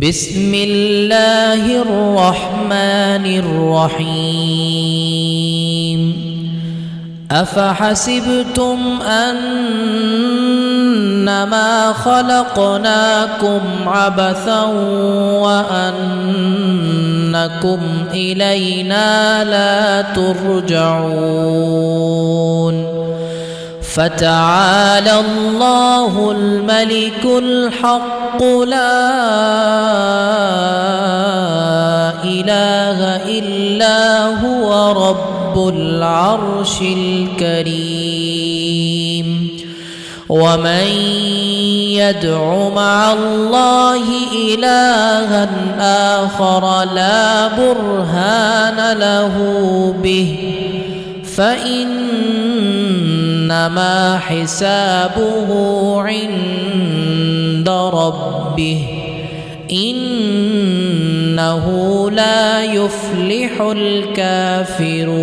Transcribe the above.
بسم الله الرحمن الرحيم أفحسبتم أنما خلقناكم عبثا وأنكم إلينا لا ترجعون فتعالى الله الملك الحق لا إله إلا هو رب العرش الكريم ومن يدع مع الله إلها آخر لا برهان له به فإنما حسابه عند ربه إنه لا يفلح الكافرون.